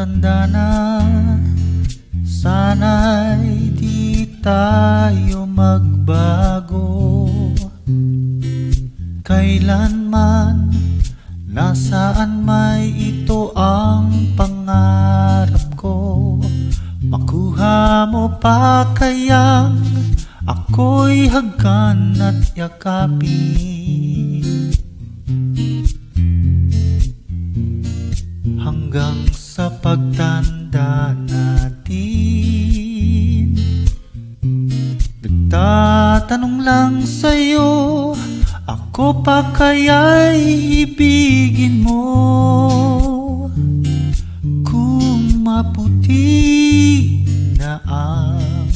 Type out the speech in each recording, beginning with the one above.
Matanda na, sana'y di tayo magbago. Kailanman, nasaan may ito ang pangarap ko. Makuha mo pa kayang ako'y hagkan at yakapin, hanggang sa pagtanda natin. Nagtatanong lang sa'yo, ako pa kaya'y ibigin mo? Kung maputi na ang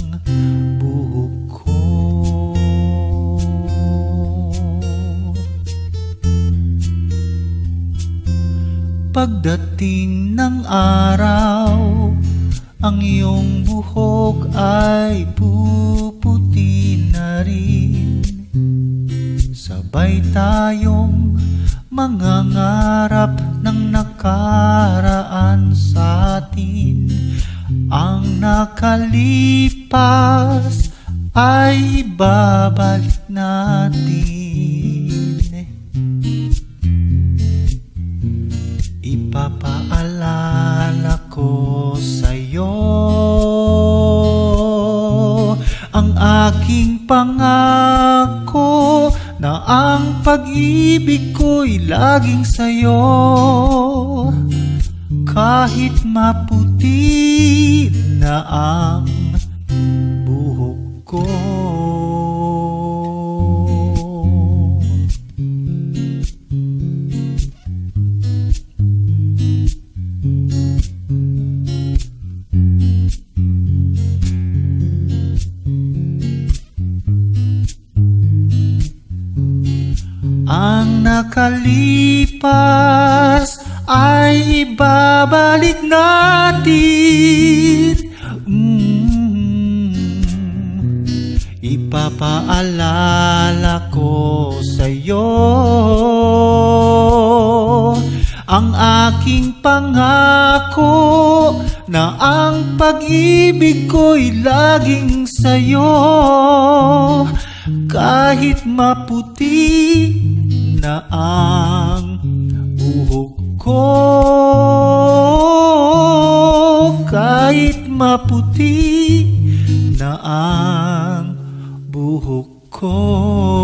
buhok ko. Pagdating ng araw, ang iyong buhok ay puputi na rin. Sabay tayong mangangarap ng nakaraan sa atin. Ang nakalipas ay babalik natin. Ipapaalala ko sa'yo ang aking pangako, na ang pag-ibig ko'y laging sa'yo. Kahit maputi na ang buhok ko. Ang nakalipas ay ibabalik natin. Ipapaalala ko sa'yo ang aking pangako, na ang pag-ibig ko'y laging sa'yo. Kahit maputi na ang buhok ko, kahit maputi na ang buhok ko.